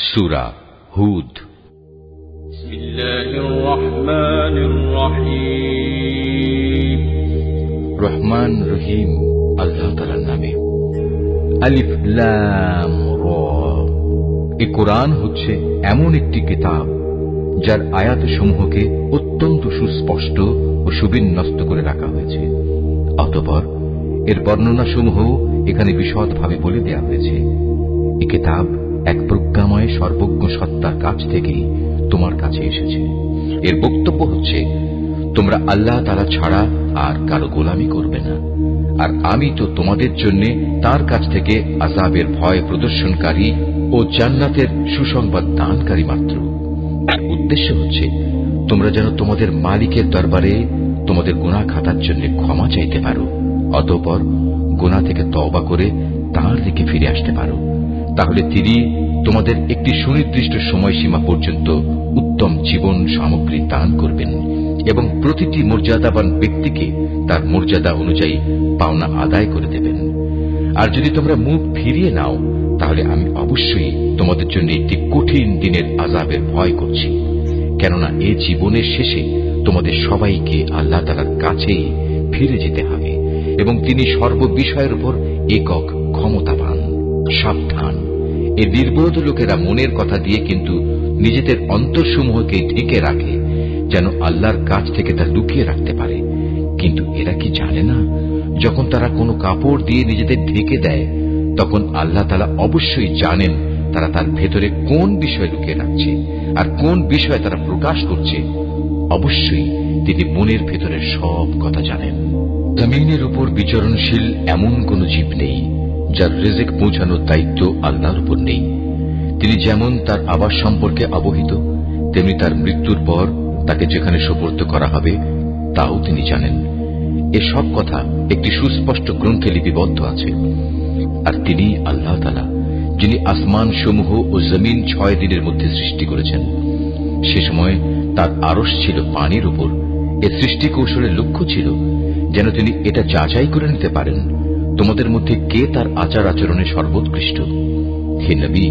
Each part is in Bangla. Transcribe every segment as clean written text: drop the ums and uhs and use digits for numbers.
সূরা হুদ। রহমান রহিম আল্লাহ তাআলার নামে। আলিফ লাম র। এই কোরআন হচ্ছে এমন একটি কিতাব যার আয়াত সমূহকে অত্যন্ত সুস্পষ্ট ও সুবিন্যস্ত করে রাখা হয়েছে। অতঃপর এর বর্ণনা সমূহ এখানে বিশদভাবে বলে দেওয়া হয়েছে। এই কিতাব এক প্রজ্ঞাময় সর্বজ্ঞ সত্তার কাছ থেকেই তোমার কাছে এসেছে। এর বক্তব্য হচ্ছে, তোমরা আল্লাহ তাআলা ছাড়া আর কারো গোলামি করবে না, আর আমি তো তোমাদের জন্য তার কাছ থেকে আযাবের ভয় প্রদর্শনকারী ও জান্নাতের সুসংবাদ দানকারী মাত্র। উদ্দেশ্য হচ্ছে তোমরা যেন তোমাদের মালিকের দরবারে তোমাদের গুনাহ খাতার জন্য ক্ষমা চাইতে পারো, অতঃপর গুনাহ থেকে তওবা করে তাঁর দিকে ফিরে আসতে পারো। তাহলে তিনি তোমাদের একটি সুনির্দিষ্ট সময়সীমা পর্যন্ত উত্তম জীবন সামগ্রী দান করবেন এবং প্রতিটি মর্যাদাবান ব্যক্তিকে তার মর্যাদা অনুযায়ী পাওনা আদায় করে দেবেন। আর যদি তোমরা মুখ ফিরিয়ে নাও, তাহলে আমি অবশ্যই তোমাদের জন্য একটি কঠিন দিনের আযাবের ভয় করছি, কেননা এ জীবনের শেষে তোমাদের সবাইকে আল্লাহ তাআলার কাছেই ফিরে যেতে হবে এবং তিনি সর্ববিষয়ের উপর একক ক্ষমতাবান। সাবধান, এই নির্বোধ লোকেরা মনের কথা দিয়ে কিন্তু নিজেদের অন্তরসমূহকে ঢেকে রাখে, যেন আল্লাহর কাছ থেকে তা লুকিয়ে রাখতে পারে। কিন্তু এরা কি জানে না, যখন তারা কোনো কাপড় দিয়ে নিজেদের ঢেকে দেয়, তখন আল্লাহ তাআলা অবশ্যই জানেন তারা তার ভেতরে কোন বিষয় লুকিয়ে রাখছে আর কোন বিষয় তারা প্রকাশ করছে। অবশ্যই তিনি মনের ভেতরের সব কথা জানেন। জমিনের উপর বিচরণশীল এমন কোন জীব নেই যার রিজিক পৌঁছানোর দায়িত্ব আল্লাহর উপর নেই। তিনি যেমন তার আবাস সম্পর্কে অবহিত, তেমনি তার মৃত্যুর পর তাকে যেখানে সোপর্দ করা হবে তাও তিনি জানেন। এসব কথা একটি সুস্পষ্ট গ্রন্থে লিপিবদ্ধ আছে। আর তিনি আল্লাহ তাআলা, যিনি আসমান সমূহ ও জমিন 6 দিনের মধ্যে সৃষ্টি করেছেন। সে সময় তার আরশ ছিল পানির উপর। এর সৃষ্টি কৌশলের লক্ষ্য ছিল যেন তিনি এটা যাচাই করে নিতে পারেন তোমাদের মধ্যে কে তার আচার আচরণে সর্বোৎকৃষ্ট। হে নবী,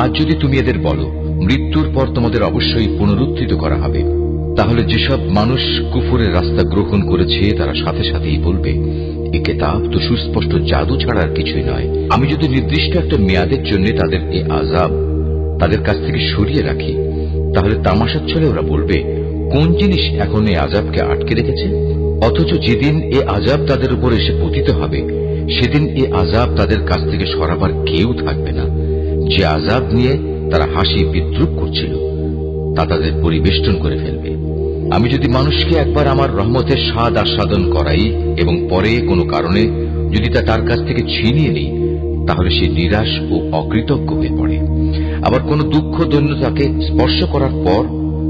আজ যদি তুমি এদের বলো মৃত্যুর পর তোমাদের অবশ্যই পুনরুত্থিত করা হবে, তাহলে যেসব মানুষ কুফরের রাস্তা গ্রহণ করেছে তারা সাথে সাথেই বলবে, এ কিতাব তো সুস্পষ্ট জাদু ছাড়া আর কিছুই নয়। আমি যদি নির্দিষ্ট একটা মেয়াদের জন্য তাদের এ আযাব তাদের কাছ থেকে সরিয়ে রাখি, তাহলে তামাশার ছলে ওরা বলবে, কোন জিনিস এখন এই আযাবকে আটকে রেখেছে? অথচ যেদিন এ আযাব তাদের উপর এসে পতিত হবে, সেদিন এ আযাব তাদের কাছ থেকে সরাবার কেউ থাকবে না। যে আযাব নিয়ে তারা হাসি বিদ্রুপ করছিল তা তাদের পরিবেষ্টন করে ফেলবে। আমি যদি মানুষকে একবার আমার রহমতের স্বাদ আস্বাদন করাই এবং পরে কোনো কারণে যদি তা তার কাছ থেকে ছিনিয়ে নিই, তাহলে সে নিরাশ ও অকৃতজ্ঞ হয়ে পড়ে। আবার কোনো দুঃখ দৈন্যতাকে স্পর্শ করার পর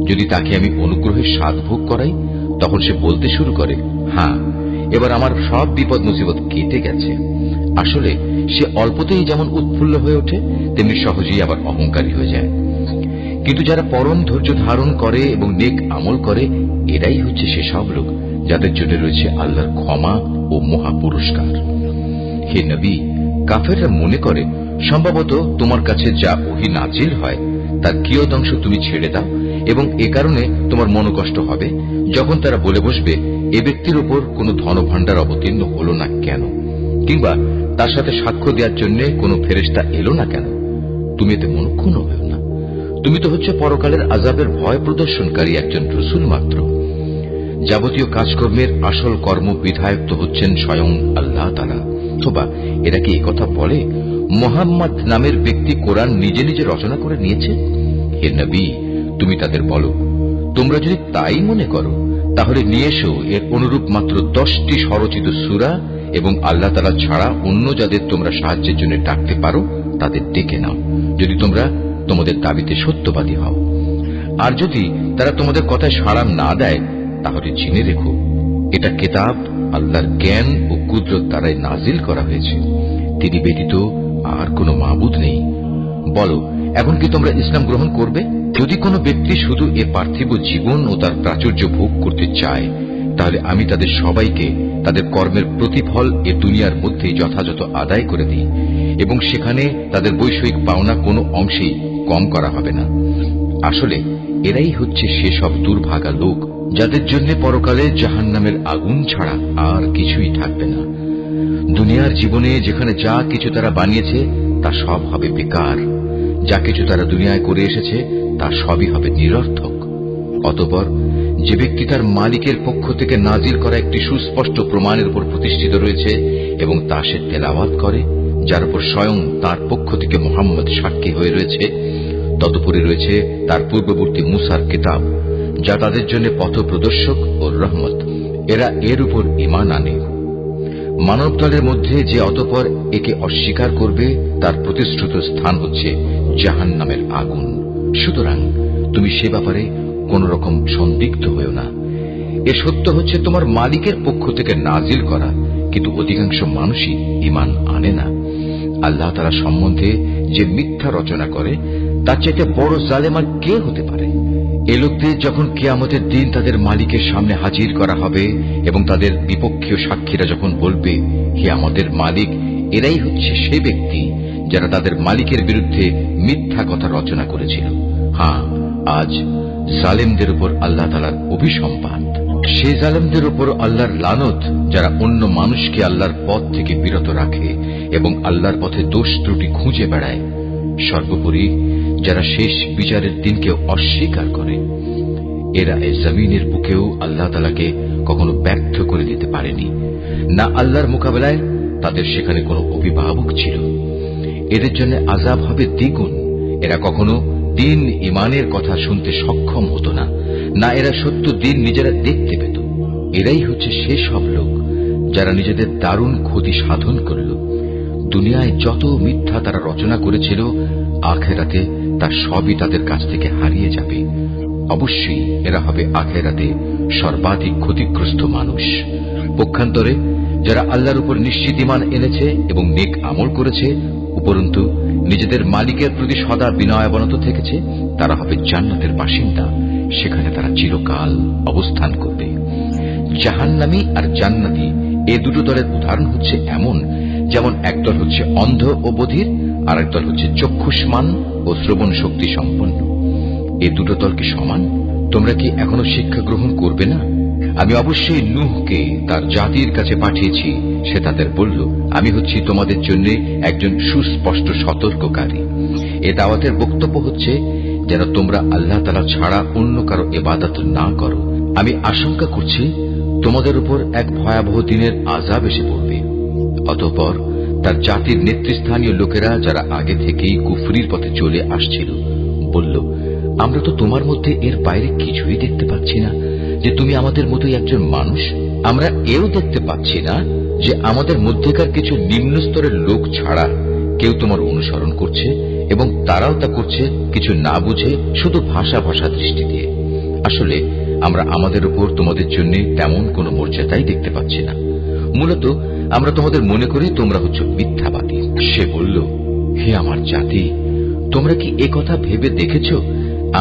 যদি তাকে আমি অনুগ্রহের স্বাদ ভোগ করাই, তখন সে বলতে শুরু করে, হ্যাঁ, এবার আমার সব বিপদ মুসিবত কেটে গেছে। আসলে সে অল্পতেই যেমন উৎফুল্ল হয়ে ওঠে, তেমনি সহজেই আবার অহংকারী হয়ে যায়। কিন্তু যারা পরম ধৈর্য ধারণ করে এবং নেক আমল করে, এরাই হচ্ছে সেসব লোক যাদের জন্য রয়েছে আল্লাহর ক্ষমা ও মহা পুরস্কার। হে নবী, কাফেররা মনে করে সম্ভবত তোমার কাছে যা ওহী নাজিল হয় তার কিয়দংশ তুমি ছেড়ে দাও এবং এ কারণে তোমার মনোকষ্ট হবে যখন তারা বলে বসবে, এ ব্যক্তির উপর কোনো ধনভাণ্ডার অবতীর্ণ হল না কেন, কিংবা তার সাথে সাক্ষ্য দেওয়ার জন্য কোনো ফেরেশতা এলো না কেন। তুমি এতে মনক্ষুণ্ণ হও না। তুমি তো হচ্ছে পরকালের আযাবের ভয় প্রদর্শনকারী একজন রাসূল মাত্র। যাবতীয় কাজকর্মের আসল কর্ম বিধায়ক তো হচ্ছেন স্বয়ং আল্লাহ তাআলা। অথবা এরা কি একথা বলে মুহাম্মদ নামের ব্যক্তি কোরআন নিজে নিজে রচনা করে নিয়েছে? হে নবী, তুমি তাদের বলো, তোমরা যদি তাই মনে করো তাহলে নিয়ে এসো এর অনুরূপ মাত্র 10টি স্বরচিত সূরা এবং আল্লাহ তাআলা ছাড়া অন্য যাদের তোমরা সাহায্যের জন্য ডাকতে পারো তাদের ডেকে নাও, যদি তোমরা তোমাদের দাবিতে সত্যবাদী হও। আর যদি তারা তোমাদের কথায় সাড়া না দেয়, তাহলে জেনে রেখো এটা কিতাব আল্লাহর জ্ঞান ও কুদরত দ্বারাই নাজিল করা হয়েছে। তিনি ব্যতীত আর কোনো মাবুদ নেই। বলো, এখন কি তোমরা ইসলাম গ্রহণ করবে? যদি কোনো ব্যক্তি শুধু এ পার্থিব জীবন ও তার প্রাচুর্য ভোগ করতে চায়, তাহলে আমি তাদের সবাইকে তাদের কর্মের প্রতিফল এ দুনিয়ার মধ্যেই যথাযথ আদায় করে দিই এবং সেখানে তাদের বৈষয়িক পাওনা কোনো অংশেই কম করা হবে না। আসলে এরাই হচ্ছে সেসব দুর্ভাগা লোক যাদের জন্য পরকালে জাহান্নামের আগুন ছাড়া আর কিছুই থাকবে না। দুনিয়ার জীবনে যেখানে যা কিছু তারা বানিয়েছে তা সব হবে বেকার, যা কিছু তারা দুনিয়ায় করে এসেছে তা সবই হবে নিরর্থক। অতঃপর যে ব্যক্তি তার মালিকের পক্ষ থেকে নাজিল করা একটি সুস্পষ্ট প্রমাণের উপর প্রতিষ্ঠিত রয়েছে এবং তা সে তেলাওয়াত করে, যার উপর স্বয়ং তার পক্ষ থেকে মুহাম্মদ সাক্ষী হয়ে রয়েছে, তদুপরি রয়েছে তার পূর্ববর্তী মুসার কিতাব, যা তাদের জন্য পথপ্রদর্শক ও রহমত, এরা এর উপর ঈমান আনে। মানব দলের মধ্যে যে অতঃপর একে অস্বীকার করবে তার প্রতিশ্রুত স্থান হচ্ছে জাহান্নামের আগুন। সুতরাং তুমি সে ব্যাপারে কোন রকম সন্দিগ্ধ হয়েও না। এ সত্য হচ্ছে তোমার মালিকের পক্ষ থেকে নাজিল করা, কিন্তু অধিকাংশ মানুষই ঈমান আনে না। আল্লাহ তাআলা সম্বন্ধে যে মিথ্যা রচনা করে তার চাইতে বড় জালেম আর কে হতে পারে? এ লোকদের যখন কিয়ামতের দিন তাদের মালিকের সামনে হাজির করা হবে এবং তাদের বিপক্ষীয় সাক্ষীরা যখন বলবে, হে আমাদের মালিক, এরাই হচ্ছে সে ব্যক্তি যারা তাদের মালিকের বিরুদ্ধে মিথ্যা কথা রচনা করেছিল। হ্যাঁ, আজ জালেমদের উপর আল্লাহ তাআলার অভিসম্পাত। সে জালেমদের উপর আল্লাহর লানত যারা অন্য মানুষকে আল্লাহর পথ থেকে বিরত রাখে এবং আল্লাহর পথে দোষ ত্রুটি খুঁজে বেড়ায়। সর্বোপরি যারা শেষ বিচারের দিনকে অস্বীকার করে। এরা এই জমিনের বুকেও আল্লাহ তাআলাকে কখনো ব্যর্থ করে দিতে পারেনি, না আল্লাহর মোকাবেলায় তাদের সেখানে কোনো অভিভাবক ছিল। এদের জন্য আযাব হবে দ্বিগুণ। এরা কখনো দিন ঈমানের কথা শুনতে সক্ষম হতো না, না এরা সত্য দিন নিজেরা দেখতে পেত। এরাই হচ্ছে সে সব লোক যারা নিজেদের দারুণ ক্ষতি সাধন করল। দুনিয়ায় যত মিথ্যা তারা রচনা করেছিল, আখিরাতে তা সবই তাদের কাছ থেকে হারিয়ে যাবে। অবশ্যই এরা হবে আখিরাতে সর্বাধিক ক্ষতিগ্রস্ত মানুষ। পক্ষান্তরে যারা আল্লাহর উপর নিশ্চিত ঈমান এনেছে এবং নেক আমল করেছে, উপরন্তু নিজেদের মালিকের প্রতি সদা বিনয়াবনত থেকেছে, তারা হবে জান্নাতের বাসিন্দা। সেখানে তারা চিরকাল অবস্থান করবে। জাহান্নামী আর জান্নাতি এ দুটো দলের উদাহরণ হচ্ছে এমন, যেমন একদল হচ্ছে অন্ধ ও বধির, আর একদল হচ্ছে চক্ষুষ্মান ও শ্রবণ শক্তি সম্পন্ন। এ দুটো দল কি সমান? তোমরা কি এখনো শিক্ষা গ্রহণ করবে না? আমি অবশ্যই নূহকে তার জাতির কাছে পাঠিয়েছি। সে তাদের বলল, আমি হচ্ছি তোমাদের জন্য একজন সুস্পষ্ট সতর্ককারী। এ দাওয়াতের বক্তব্য হচ্ছে যেন তোমরা আল্লাহ তাআলা ছাড়া অন্য কারো ইবাদত না করো। আমি আশঙ্কা করছি তোমাদের উপর এক ভয়াবহ দিনের আযাব এসে পড়বে। অতঃপর তার জাতির নেতৃস্থানীয় লোকেরা, যারা আগে থেকেই কুফরির পথে চলে আসছিল, বলল, আমরা তো তোমার মধ্যে এর বাইরে কিছুই দেখতে পাচ্ছি না যে তুমি আমাদের মতোই একজন মানুষ। আমরা এও দেখতে পাচ্ছি না যে আমাদের মধ্যেকার কিছু নিম্ন স্তরের লোক ছাড়া কেউ তোমার অনুসরণ করছে, এবং তারাও তা করছে কিছু না বুঝে, শুধু ভাষা দৃষ্টি দিয়ে। আসলে আমরা আমাদের উপর তোমাদের জন্য তেমন কোনো মর্যাদাই দেখতে পাচ্ছি না। মূলত আমরা তোমাদের মনে করি তোমরা হচ্ছে মিথ্যাবাদী। সে বলল, হে আমার জাতি, তোমরা কি এ কথা ভেবে দেখেছ,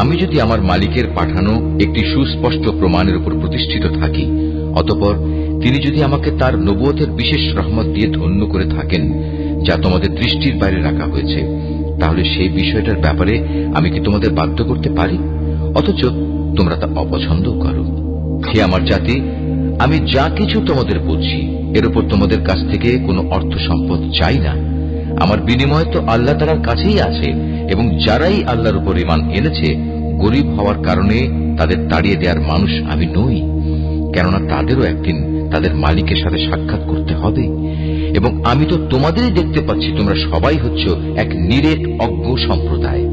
আমি যদি আমার মালিকের পাঠানো একটি সুস্পষ্ট প্রমাণের উপর প্রতিষ্ঠিত থাকি, অতঃপর তিনি যদি আমাকে তার নবুয়তের বিশেষ রহমত দিয়ে ধন্য করে থাকেন, যা তোমাদের দৃষ্টির বাইরে রাখা হয়েছে, তাহলে সেই বিষয়টার ব্যাপারে আমি কি তোমাদের বাধ্য করতে পারি? অথচ তোমরা তা অপছন্দ করো। হে আমার জাতি, আমি যা কিছু তোমাদের বলছি এর উপর তোমাদের কাছ থেকে কোনো অর্থ সম্পদ চাই না। আমার বিনিময় তো আল্লাহ তাআলার কাছেই আছে, এবং যারাই আল্লাহর উপর ঈমান এনেছে, গরীব হওয়ার কারণে তাদের তাড়িয়ে দেওয়ার মানুষ আমি নই। কেননা তাদেরও একদিন তাদের মালিকের সাথে সাক্ষাৎ করতে হবে, এবং আমি তো তোমাদেরই দেখতে পাচ্ছি তোমরা সবাই হচ্ছ এক নিরেট অজ্ঞ সম্প্রদায়।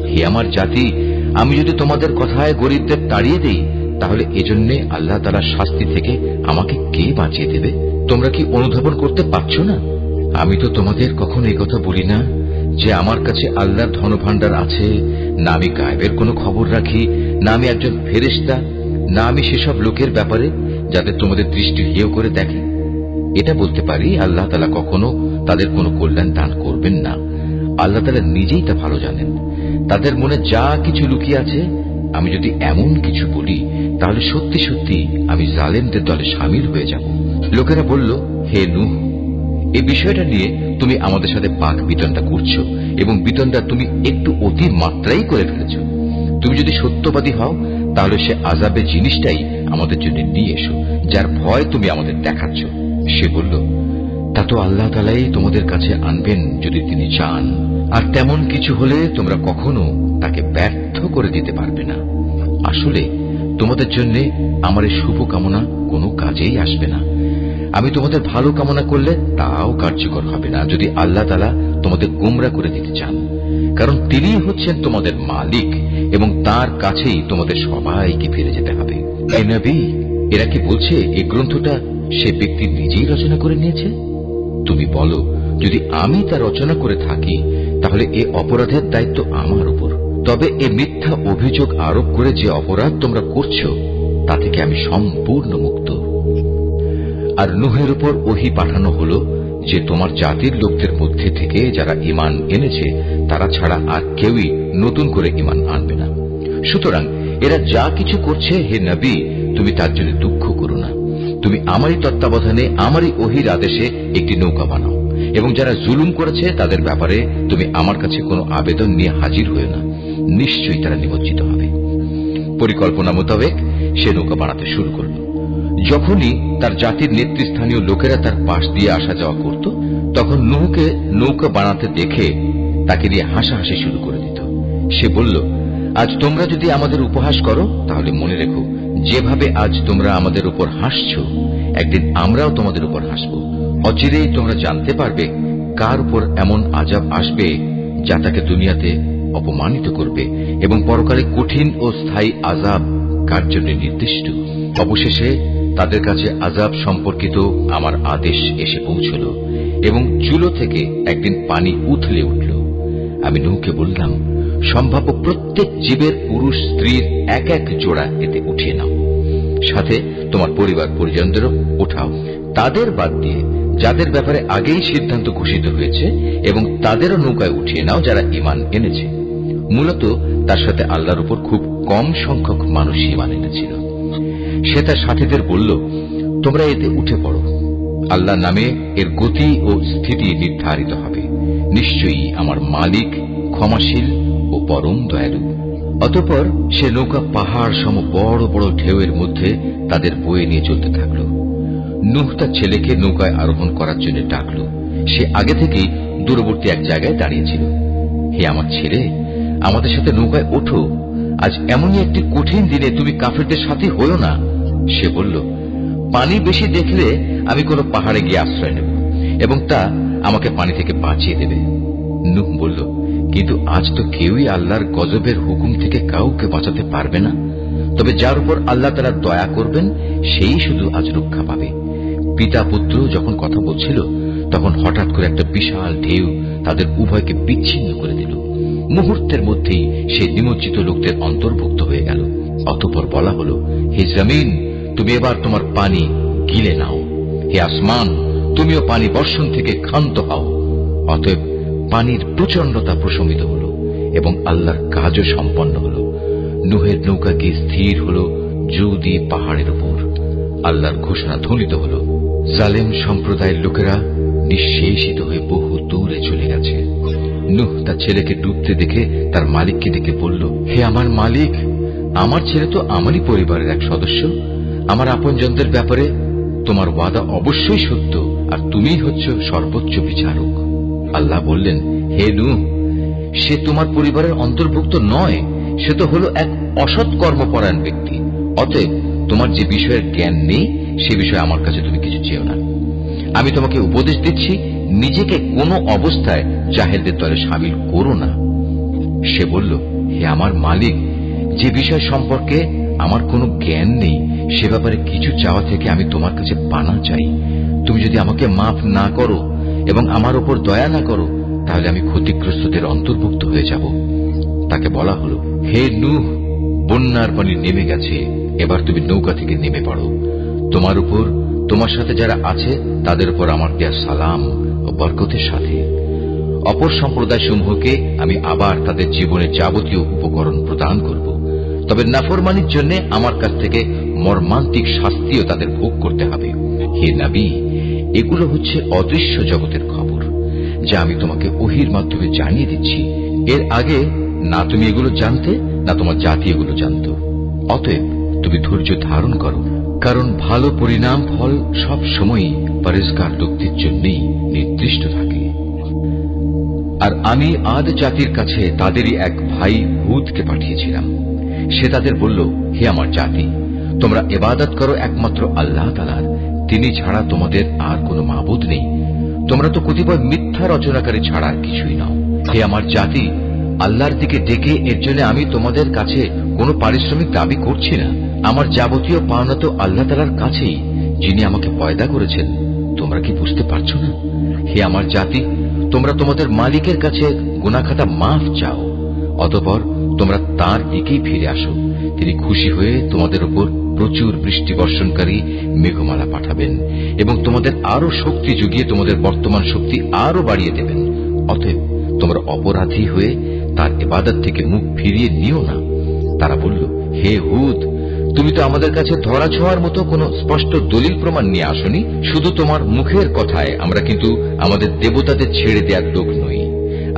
হে আমার জাতি, আমি যদি তোমাদের কথায় গরীবদের তাড়িয়ে দেই, তাহলে এজন্যে আল্লাহ তাআলার শাস্তি থেকে আমাকে কে বাঁচিয়ে দেবে? তোমরা কি অনুধাবন করতে পারছো না? আমি তো তোমাদের কখনো এই কথা বলি না যে আমার কাছে আল্লাহর ধনভাণ্ডার আছে, না আমি গায়েবের কোনো খবর রাখি, না আমি একজন ফেরেশতা, না আমি সেসব লোকের ব্যাপারে যাদের তোমাদের দৃষ্টি হেয় করে দেখে। এটা বলতে পারি, আল্লাহ তাআলা কখনো তাদের কোনো কল্যাণ দান করবেন না। আল্লাহ তাআলা নিজেই তা ভালো জানেন। তাদের মনে যা কিছু লুকিয়ে আছে আমি যদি এমন কিছু বলি তাহলে সত্যি সত্যি আমি জালেমদের দলে সামিল হয়ে যাব। লোকেরা বলল, হে নূহ, এই বিষয়টা নিয়ে তুমি আমাদের সাথে বাক বিতণ্ডা করছো এবং বিতণ্ডা তুমি একটু অতি মাত্রাই করে ফেলেছ। তুমি যদি সত্যবাদী হও তাহলে সে আযাবের জিনিসটাই আমাদের জন্য নিয়ে এসো, যার ভয় তুমি আমাদের দেখাচ্ছ। সে বলল, তা তো আল্লাহ তাআলাই তোমাদের কাছে আনবেন যদি তিনি চান, আর তেমন কিছু হলে তোমরা কখনো তাকে ব্যর্থ করে দিতে পারবে না। আসলে তোমাদের জন্য আমার এই শুভকামনা কোনো কাজেই আসবে না। আমি তোমাদের ভালো কামনা করলে তাও কার্যকর হবে না যদি আল্লাহ তাআলা তোমাদের গোমরা করে দিতে চান, কারণ তিনি হচ্ছেন তোমাদের মালিক এবং তার কাছেই তোমাদের সবাইকে ফিরে যেতে হবে। হে নবী, এরা কি বলছে এই গ্রন্থটা সে ব্যক্তি নিজেই রচনা করে নিয়েছে? তুমি বলো, যদি আমি তা রচনা করে থাকি তাহলে এ অপরাধের দায়িত্ব আমার উপর। তবে এ মিথ্যা অভিযোগ আরোপ করে যে অপরাধ তোমরা করছো তা থেকে আমি সম্পূর্ণ মুক্ত। আর নূহের উপর ওহী পাঠানো হলো যে তোমার জাতির লোকদের মধ্যে থেকে যারা ঈমান এনেছে তারা ছাড়া আর কেউই নতুন করে ঈমান আনবে না। সুতরাং এরা যা কিছু করছে, হে নবী, তুমি তার জন্য দুঃখ করো না। তুমি আমারই তত্ত্বাবধানে আমারই ওহীর আদেশে একটি নৌকা বানাও, এবং যারা জুলুম করেছে তাদের ব্যাপারে তুমি আমার কাছে কোনো আবেদন নিয়ে হাজির হয়ে না, নিশ্চয়ই তারা নিমজ্জিত হবে। পরিকল্পনা মোতাবেক সে নৌকা বানাতে শুরু করল। যখনই তার জাতির নেতৃস্থানীয় লোকেরা তার পাশ দিয়ে আসা যাওয়া করত, তখন নূহকে নৌকা বানাতে দেখে তাকে দিয়ে হাসাহাসি শুরু করে দিত। সে বলল, আজ তোমরা যদি আমাদের উপহাস করো তাহলে মনে রেখো, যেভাবে আজ তোমরা আমাদের উপর হাসছ, একদিন আমরাও তোমাদের উপর হাসব। অচিরেই তোমরা জানতে পারবে কার উপর এমন আযাব আসবে যা তাকে দুনিয়াতে অপমানিত করবে, এবং পরকালে কঠিন ও স্থায়ী আযাব কার জন্য নির্দিষ্ট। অবশেষে তাদের কাছে আযাব সম্পর্কিত আমার আদেশ এসে পৌঁছল, এবং চুলো থেকে একদিন পানি উথলে উঠল। আমি নূহকে বললাম, সম্ভাব্য প্রত্যেক জীবের পুরুষ স্ত্রীর এক এক জোড়া এতে উঠিয়ে নাও, সাথে তোমার পরিবার পরিজনদেরও উঠাও। তাদের বাদ দিয়ে যাদের ব্যাপারে আগেই সিদ্ধান্ত ঘোষিত হয়েছে, এবং তাদেরও নৌকায় উঠিয়ে নাও যারা ঈমান এনেছে। মূলত তার সাথে আল্লাহর উপর খুব কম সংখ্যক মানুষ ঈমান এনেছিল। সে তার সাথীদের বলল, তোমরা এতে উঠে পড়ো, আল্লাহর নামে এর গতি ও স্থিতি নির্ধারিত হবে। নিশ্চয়ই আমার মালিক ক্ষমাশীল ও পরম দয়ালু। অতঃপর সে নৌকা পাহাড় সম বড় বড় ঢেউয়ের মধ্যে তাদের বয়ে নিয়ে চলতে থাকল। নূহ তার ছেলেকে নৌকায় আরোহণ করার জন্য ডাকল। সে আগে থেকেই দূরবর্তী এক জায়গায় দাঁড়িয়েছিল। হে আমার ছেলে, আমাদের সাথে নৌকায় ওঠো, আজ এমনই একটি কঠিন দিনে তুমি কাফেরদের সাথে হইও না। সে বলল, পানি বেশি দেখলে আমি কোনো পাহাড়ে গিয়ে আশ্রয় নেব, এবং তা আমাকে পানি থেকে বাঁচিয়ে দেবে। নূহ বলল, কিন্তু আজ তো কেউই আল্লাহর গজবের হুকুম থেকে কাউকে বাঁচাতে পারবে না, তবে যার উপর আল্লাহ তাআলা দয়া করবেন সেই শুধু আজ রক্ষা পাবে। পিতা পুত্র যখন কথা বলছিল তখন হঠাৎ করে একটা বিশাল ঢেউ তাদের উভয়কে বিচ্ছিন্ন করে দিল। মুহূর্তের মধ্যেই সে নিমজ্জিত লোকদের অন্তর্ভুক্ত হয়ে গেল। অতঃপর বলা হলো, হে জমিন, তুমি এবার তোমার পানি গিলে নাও। হে আসমান, তুমিও পানি বর্ষণ থেকে ক্ষান্ত হও। অতএব পানির প্রচন্ডতা প্রশমিত হল এবং আল্লাহর কাজও সম্পন্ন হল। নূহের নৌকা গিয়ে স্থির হল জুদি পাহাড়ের উপর। আল্লাহর ঘোষণা ধ্বনিত হল। জালেম সম্প্রদায়ের লোকেরা নিঃশেষিত হয়ে বহু দূরে চলে গেছে। নূহ তার ছেলেকে ডুবতে দেখে তার মালিককে ডেকে বলল, হে আমার মালিক, আমার ছেলে তো আমারই পরিবারের এক সদস্য। আমার আপনজনদের ব্যাপারে তোমার ওয়াদা অবশ্যই সত্য, আর তুমিই হচ্ছ সর্বোচ্চ বিচারক। আল্লাহ বললেন, হে নূহ, সে তোমার পরিবারের অন্তর্ভুক্ত নয়, সে তো হলো এক অসৎ কর্মপরায়ণ ব্যক্তি। অতএব তোমার যে বিষয়ের জ্ঞান নেই সে বিষয়ে আমার কাছে তুমি কিছু চেও না। আমি তোমাকে উপদেশ দিচ্ছি, নিজেকে কোনো অবস্থায় জাহেলদের দলে সামিল করো না। সে বলল, হে আমার মালিক, যে বিষয় সম্পর্কে আমার কোনো জ্ঞান নেই সে ব্যাপারে কিছু চাওয়া থেকে আমি তোমার কাছে পানা চাই। তুমি যদি আমাকে মাফ না করো এবং আমার উপর দয়া না করো তাহলে আমি ক্ষতিগ্রস্তদের অন্তর্ভুক্ত হয়ে যাব। তাকে বলা হলো, হে নূহ, বন্যার পানি নেমে গেছে, এবার তুমি নৌকা থেকে নেমে পড়ো। তোমার উপর, তোমার সাথে যারা আছে তাদের উপর আমার দেয়া সালাম ও বরকতের সাথে। অপর সম্প্রদায় সমূহকে আমি আবার তাদের জীবনে যাবতীয় উপকরণ প্রদান করব, তবে নাফরমানির জন্য আমার কাছ থেকে মর্মান্তিক শাস্তিও তাদের ভোগ করতে হবে। হে নবী, এগুলো হচ্ছে অদৃশ্য জগতের খবর, যা আমি তোমাকে ওহীর মাধ্যমে জানিয়ে দিচ্ছি। এর আগে না তুমি এগুলো জানতে, না তোমার জাতি এগুলো জানত। অতএব তুমি ধৈর্য ধারণ করো, কারণ ভালো পরিণাম ফল সব সময়ই পরেজগার লোকদের জন্যই নির্দিষ্ট থাকে। আর আমি আদ জাতির কাছে তাদেরই এক ভাই হুদকে পাঠিয়েছিলাম। সে তাদের বলল, হে আমার জাতি, তোমরা ইবাদত করো একমাত্র আল্লাহ তাআলার, তিনি ছাড়া তোমাদের আর কোনো মাবুদ নেই। তোমরা তো কতিপয় মিথ্যা রচনাকারী ছাড়া আর কিছুই নাও। হে আমার জাতি, আল্লাহর দিকে ডেকে এর জন্য আমি তোমাদের কাছে কোনো পারিশ্রমিক দাবি করছি না। আমার যাবতীয় পাওনা তো আল্লাহ তাআলার কাছেই, যিনি আমাকে পয়দা করেছেন। তোমরা কি বুঝতে পারছো না? হে আমার জাতি, তোমরা তোমাদের মালিকের কাছে গুনাহ খাতা মাফ চাও, অতঃপর তোমরা তার দিকেই ফিরে আসো। তিনি খুশি হয়ে তোমাদের উপর প্রচুর বৃষ্টি বর্ষণকারী মেঘমালা পাঠাবেন এবং তোমাদের আরো শক্তি যুগিয়ে তোমাদের বর্তমান শক্তি আরো বাড়িয়ে দেবেন। অতএব তোমরা অপরাধী হয়ে তার ইবাদত থেকে মুখ ফিরিয়ে নিও না। তারা বলল, হে হুদ, তুমি তো আমাদের কাছে ধরা ছোঁয়ার মতো কোনো স্পষ্ট দলিল প্রমাণ নিয়ে আসনি। শুধু তোমার মুখের কথায় আমরা কিন্তু আমাদের দেবতাদের ছেড়ে দেওয়ার লোক নই।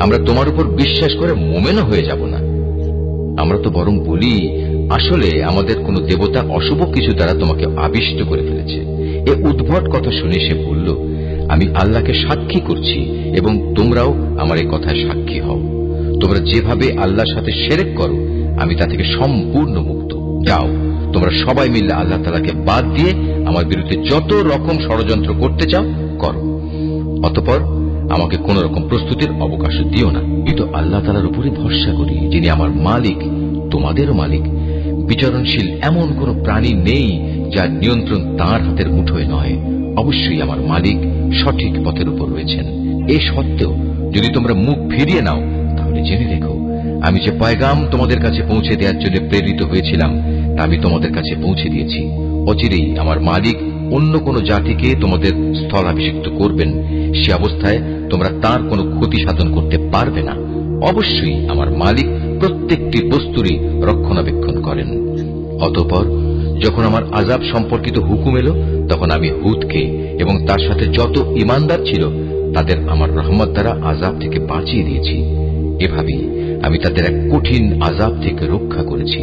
আমরা তোমার উপর বিশ্বাস করে মোমেনও হয়ে যাব না। আমরা তো বরং বলি, আসলে আমাদের কোন দেবতা অশুভ কিছু দ্বারা তোমাকে আবিষ্ট করে ফেলেছে। এ উদ্ভট কথা শুনে সে বলল, আমি আল্লাহকে সাক্ষী করছি এবং তোমরাও আমার এই কথায় সাক্ষী হও। তোমরা যেভাবে আল্লাহর সাথে শিরক করো, আমি তা থেকে সম্পূর্ণ মুক্ত। যাও, তোমরা সবাই মিলে আল্লাহ তাআলাকে বাদ দিয়ে আমার বিরুদ্ধে যত রকম ষড়যন্ত্র করতে চাও করো। অতঃপর আমাকে কোন রকম প্রস্তুতির অবকাশ দিও না। কিন্তু আল্লাহ তাআলার উপরে ভরসা করি, যিনি আমার মালিক, তোমাদেরও মালিক। বিচরণশীল এমন কোন প্রাণী নেই যার নিয়ন্ত্রণ তাঁর হাতের মুঠোয় নয়। অবশ্যই আমার মালিক সঠিক পথের উপর রয়েছেন। এ সত্ত্বেও যদি তোমরা মুখ ফিরিয়ে নাও, তাহলে জেনে রেখো, আমি যে পয়গাম তোমাদের কাছে পৌঁছে দেওয়ার জন্য প্রেরিত হয়েছিলাম তা আমি তোমাদের কাছে পৌঁছে দিয়েছি। অচিরেই আমার মালিক অন্য কোন জাতিকে তোমাদের স্থলাভিষিক্ত করবেন। সে অবস্থায় তোমরা তার কোনো ক্ষতি সাধন করতে পারবে না। অবশ্যই আমার মালিক প্রত্যেকটি বস্তুরই রক্ষণাবেক্ষণ করেন। অতঃপর যখন আমার আযাব সম্পর্কিত হুকুম এলো, তখন আমি হুদকে এবং তার সাথে যত ঈমানদার ছিল তাদের আমার রহমত দ্বারা আযাব থেকে বাঁচিয়ে দিয়েছি। এভাবেই আমি তাদের এক কঠিন আযাব থেকে রক্ষা করেছি।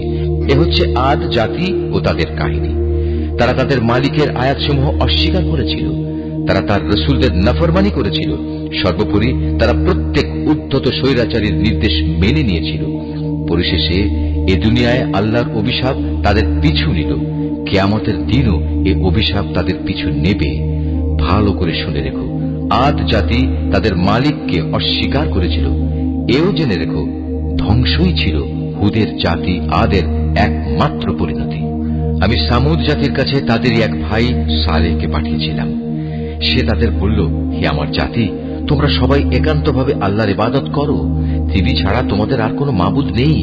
এ হচ্ছে আদ জাতি ও তাদের কাহিনী। তারা তাদের মালিকের আয়াতসমূহ অস্বীকার করেছিল, তারা তার রাসূলদের নাফরমানি করেছিল। সর্বোপরি তারা প্রত্যেক উদ্ধত স্বৈরাচারীর নির্দেশ মেনে নিয়েছিল। পরিশেষে এ দুনিয়ায় আল্লাহর অভিশাপ তাদের পিছু নিল। কিয়ামতের দিনও এ অভিশাপ তাদের পিছু নেবে। ভালো করে শুনে রেখো, আদ জাতি তাদের মালিককে অস্বীকার করেছিল। এও জেনে রেখো, ধ্বংসই ছিল হুদের জাতি আদের একমাত্র পরিণতি। আমি সামুদ জাতির কাছে তাদেরই এক ভাই সালেহকে পাঠিয়েছিলাম। সে তাদের বলল, হে আমার জাতি, তোমরা সবাই একান্তভাবে আল্লাহর ইবাদত করো। তিনি ছাড়া তোমাদের আর কোনো মাবুদ নেই।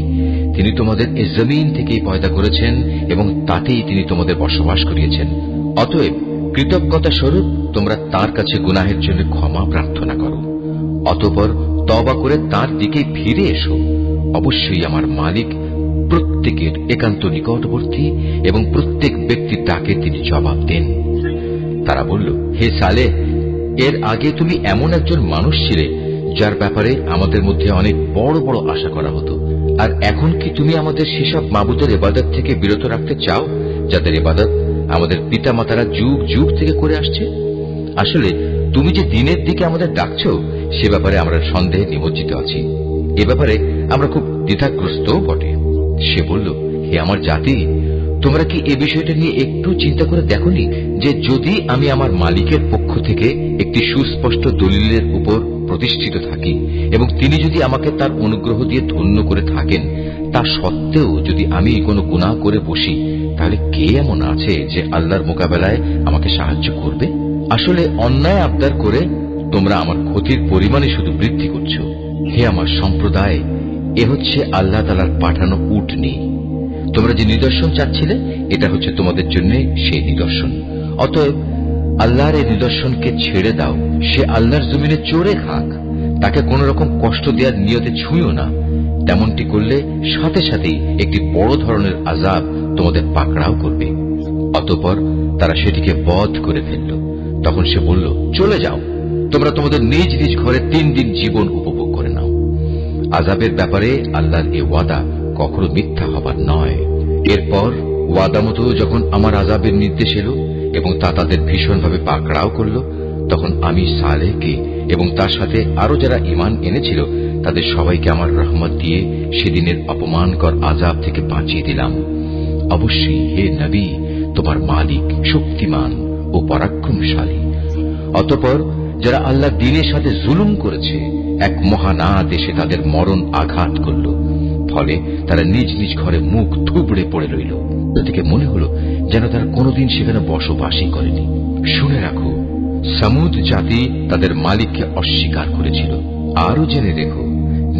তিনি তোমাদের এই জমিন থেকেই পয়দা করেছেন এবং তাতেই তিনি তোমাদের বসবাস করিয়েছেন। অতএব কৃতজ্ঞতা স্বরূপ তোমরা তার কাছে গুনাহের জন্য ক্ষমা প্রার্থনা করো। অতঃপর তওবা করে তার দিকে ফিরে এসো। অবশ্যই আমার মালিক প্রত্যেকের একান্ত নিকটবর্তী এবং প্রত্যেক ব্যক্তির ডাকে তিনি জবাব দেন। তারা বলল, হে সালেহ, এর আগে তুমি এমন একজন মানুষ ছিলে যার ব্যাপারে আমাদের মধ্যে অনেক বড় বড় আশা করা হতো। আর এখন কি তুমি আমাদের সেসব মাবুদের ইবাদত থেকে বিরত রাখতে চাও যাদের ইবাদত আমাদের পিতামাতারা যুগ যুগ থেকে করে আসছে? আসলে তুমি যে দিনের দিকে আমাদের ডাকছো, সে ব্যাপারে আমরা সন্দেহে নিমজ্জিত আছি। এ ব্যাপারে আমরা খুব দ্বিধাগ্রস্তও বটে। সে বলল, হে আমার জাতি, তোমরা কি এ বিষয়টা নিয়ে একটু চিন্তা করে দেখোনি যে যদি আমি আমার মালিকের পক্ষ থেকে একটি সুস্পষ্ট দলিলের উপর প্রতিষ্ঠিত থাকি এবং তিনি যদি আমাকে তার অনুগ্রহ দিয়ে ধন্য করে থাকেন, তা সত্ত্বেও যদি আমি কোনো গুনাহ করে বসি, তাহলে কে এমন আছে যে আল্লাহর মোকাবেলায় আমাকে সাহায্য করবে? আসলে অন্যায় আবদার করে তোমরা আমার ক্ষতির পরিমাণে শুধু বৃদ্ধি করছো। হে আমার সম্প্রদায়, এ হচ্ছে আল্লাহ তাআলার পাঠানো উটনী। তোমরা যে নিদর্শন চাচ্ছিলে, এটা হচ্ছে তোমাদের জন্য সেই নিদর্শন। অতএব আল্লাহর এই নিদর্শনকে ছেড়ে দাও। সে আল্লাহর জমিনে চড়ে খাক, তাকে কোন রকম কষ্ট দেওয়ার নিয়তে ছুঁয়ো না। তেমনটি করলে সাথে সাথেই একটি বড় ধরনের আযাব তোমাদের পাকড়াও করবে। অতঃপর তারা সেটিকে বধ করে ফেলল। তখন সে বলল, চলে যাও, তোমরা তোমাদের নিজ নিজ ঘরে 3 দিন জীবন উপভোগ করে নাও। আযাবের ব্যাপারে আল্লাহর এ ওয়াদা কখনো মিথ্যা হবার নয়। এরপর ওয়াদা মতো যখন আমার আযাবের নির্দেশ এলো এবং তা তাদের ভীষণভাবে পাকড়াও করল, তখন আমি সালেহকে এবং তার সাথে আরো যারা ঈমান এনেছিল তাদের সবাইকে আমার রহমত দিয়ে সেদিনের অপমানকর আযাব থেকে বাঁচিয়ে দিলাম। অবশ্যই হে নবী, তোমার মালিক শক্তিমান ও পরাক্রমশালী। অতঃপর যারা আল্লাহর দ্বীনের সাথে জুলুম করেছে, এক মহানাদ এসে তাদের মরণ আঘাত করল। ফলে তারা নিজ নিজ ঘরে মুখ থুবড়ে পড়ে রইল। তাদেরকে মনে হলো যেন তারা কোনোদিন সেখানে বসবাসই করেনি। শুনে রাখো, সামুদ জাতি তাদের মালিককে অস্বীকার করেছিল। আরো জেনে রেখো,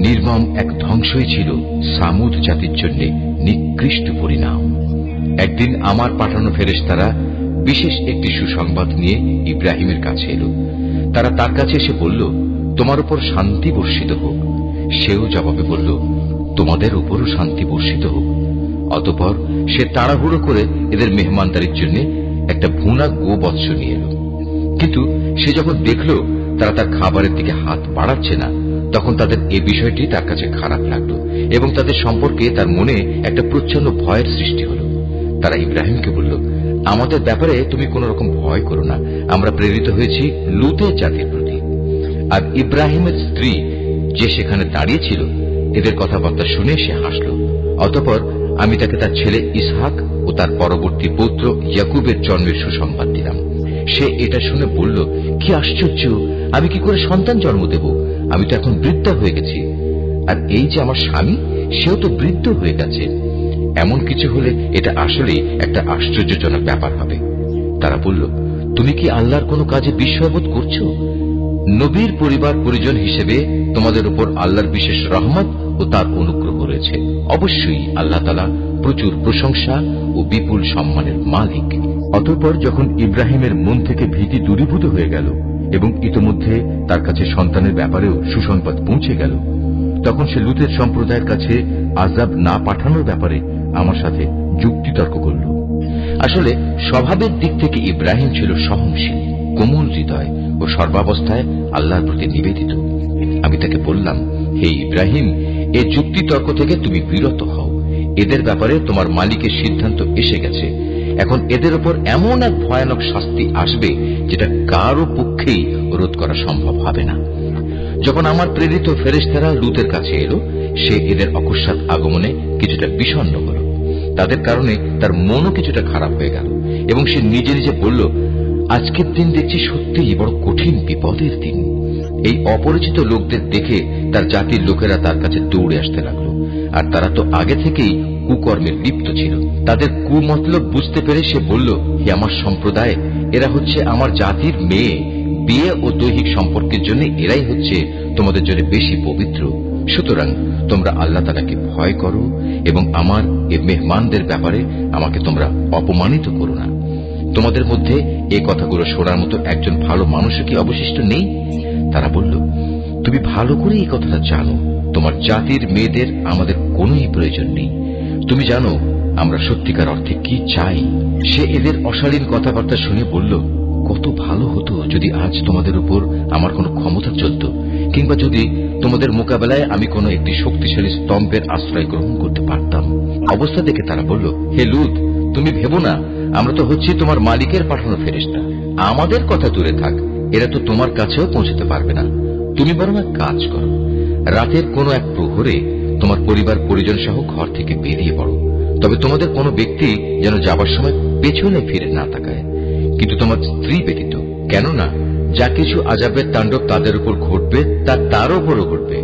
নির্মম এক ধ্বংসই ছিল সামুদ জাতির জন্য নিকৃষ্ট পরিণাম। একদিন আমার পাঠানো ফেরেশতারা বিশেষ একটি সুসংবাদ নিয়ে ইব্রাহিমের কাছে এলো। তারা তার কাছে এসে বলল, তোমার উপর শান্তি বর্ষিত হোক। সেও জবাবে বলল, তোমাদের উপরও শান্তি বর্ষিত হোক। অতঃপর সে তাড়াহুড়ো করে এদের মেহমানদারির জন্য একটা ভুনা গোবৎস নিয়ে এলো। কিন্তু সে যখন দেখল তারা তার খাবারের দিকে হাত বাড়াচ্ছে না, তখন তাদের এ বিষয়টি তার কাছে খারাপ লাগলো এবং তাদের সম্পর্কে তার মনে একটা প্রচ্ছন্ন ভয়ের সৃষ্টি হল। তারা ইব্রাহিমকে বলল, আমাদের ব্যাপারে তুমি কোন রকম ভয় করো না, আমরা প্রেরিত হয়েছি লূতের জাতির প্রতি। আর ইব্রাহিমের স্ত্রী যে সেখানে দাঁড়িয়েছিল, এদের কথাবার্তা শুনে সে হাসল। অতঃপর আমি তাকে তার ছেলে ইসহাক ও তার পরবর্তী পুত্র ইয়াকুবের জন্মের সুসংবাদ দিলাম। সে এটা শুনে বলল, কি আশ্চর্য, আমি কি করে সন্তান জন্ম দেব? আমি তো এখন বৃদ্ধা হয়ে গেছি, আর এই যে আমার স্বামী, সেও তো বৃদ্ধ হয়ে গেছে। এমন কিছু হলে এটা আসলেই একটা আশ্চর্যজনক ব্যাপার হবে। তারা বলল, তুমি কি আল্লাহর কোনো কাজে বিস্ময়বোধ করছো? নবীর পরিবার পরিজন হিসেবে তোমাদের উপর আল্লাহর বিশেষ রহমত ও তার অনুগ্রহ রয়েছে। অবশ্যই আল্লাহ তাআলা প্রচুর প্রশংসা ও বিপুল সম্মানের মালিক। অতঃপর যখন ইব্রাহিমের মন থেকে ভীতি দূরীভূত হয়ে গেল এবং ইতোমধ্যে তার কাছে সন্তানের ব্যাপারেও সুসংবাদ পৌঁছে গেল, তখন সে লূতের সম্প্রদায়ের কাছে আযাব না পাঠানোর ব্যাপারে আমার সাথে যুক্তিতর্ক করল। আসলে স্বভাবের দিক থেকে ইব্রাহিম ছিল সহনশীল, কোমল হৃদয় ও সর্বাবস্থায় আল্লাহর প্রতি নিবেদিত। আমি তাকে বললাম, হে ইব্রাহিম, এ যুক্তিতর্ক থেকে তুমি বিরত হও। এদের ব্যাপারে তোমার মালিকের সিদ্ধান্ত এসে গেছে। এখন এদের উপর এমন এক ভয়ানক শাস্তি আসবে যেটা কারো পক্ষেই রোধ করা সম্ভব হবে না। যখন আমার প্রেরিত ফেরেশতারা লূতের কাছে এলো, সে এদের অকস্মাৎ আগমনে কিছুটা বিষণ্ণ হল। তাদের কারণে তার মনও কিছুটা খারাপ হয়ে গেল এবং সে নিজে নিজে বলল, আজকের দিন দেখছি সত্যিই বড় কঠিন বিপদের দিন। এই অপরিচিত লোকদের দেখে তার জাতির লোকেরা তার কাছে দৌড়ে আসতে লাগলো, আর তারা তো আগে থেকেই কুকর্মে লিপ্ত ছিল। তাদের কুমতলব বুঝতে পেরে সে বলল, হে আমার সম্প্রদায়, এরা হচ্ছে আমার জাতির মেয়ে। বিয়ে ও দৈহিক সম্পর্কের জন্য এরাই হচ্ছে তোমাদের জন্য বেশি পবিত্র। সুতরাং তোমরা আল্লাহ তাআলাকে ভয় করো এবং আমার এ মেহমানদের ব্যাপারে আমাকে তোমরা অপমানিত করো না। তোমাদের মধ্যে এই কথাগুলো শোনার মতো একজন ভালো মানুষও কি অবশিষ্ট নেই? তারা বলল, তুমি ভালো করে এই কথাটা জানো, তোমার জাতির মেয়েদের আমাদের কোনোই প্রয়োজন নেই। তুমি জানো আমরা সত্যিকার অর্থে কি চাই। সে এদের অশালীন কথাবার্তা শুনে বলল, কত ভালো হতো যদি আজ তোমাদের উপর আমার কোনো ক্ষমতা চলত, কিংবা যদি তোমাদের মোকাবেলায় আমি কোনো একটি শক্তিশালী স্তম্ভের আশ্রয় গ্রহণ করতে পারতাম। অবস্থা দেখে তারা বলল, হে লূত, তুমি ভেবো না, আমরা তো হচ্ছি তোমার মালিকের পাঠানো ফেরেশতা। আমাদের কথা দূরে থাক, এরা তো তোমার কাছেও পৌঁছতে পারবে না। তুমি বরং এক কাজ করো, রাতের কোনো এক প্রহরে তোমার পরিবার পরিজন সহ ঘর থেকে বেরিয়ে পড়ো। তবে তোমাদের কোনো ব্যক্তি যেন যাবার সময় পেছনে ফিরে না তাকায়, কিন্তু তোমার স্ত্রী ব্যতীত। কেননা যা কিছু আযাবের তাণ্ডব তাদের উপর ঘটবে তা তার উপরও ঘটবে।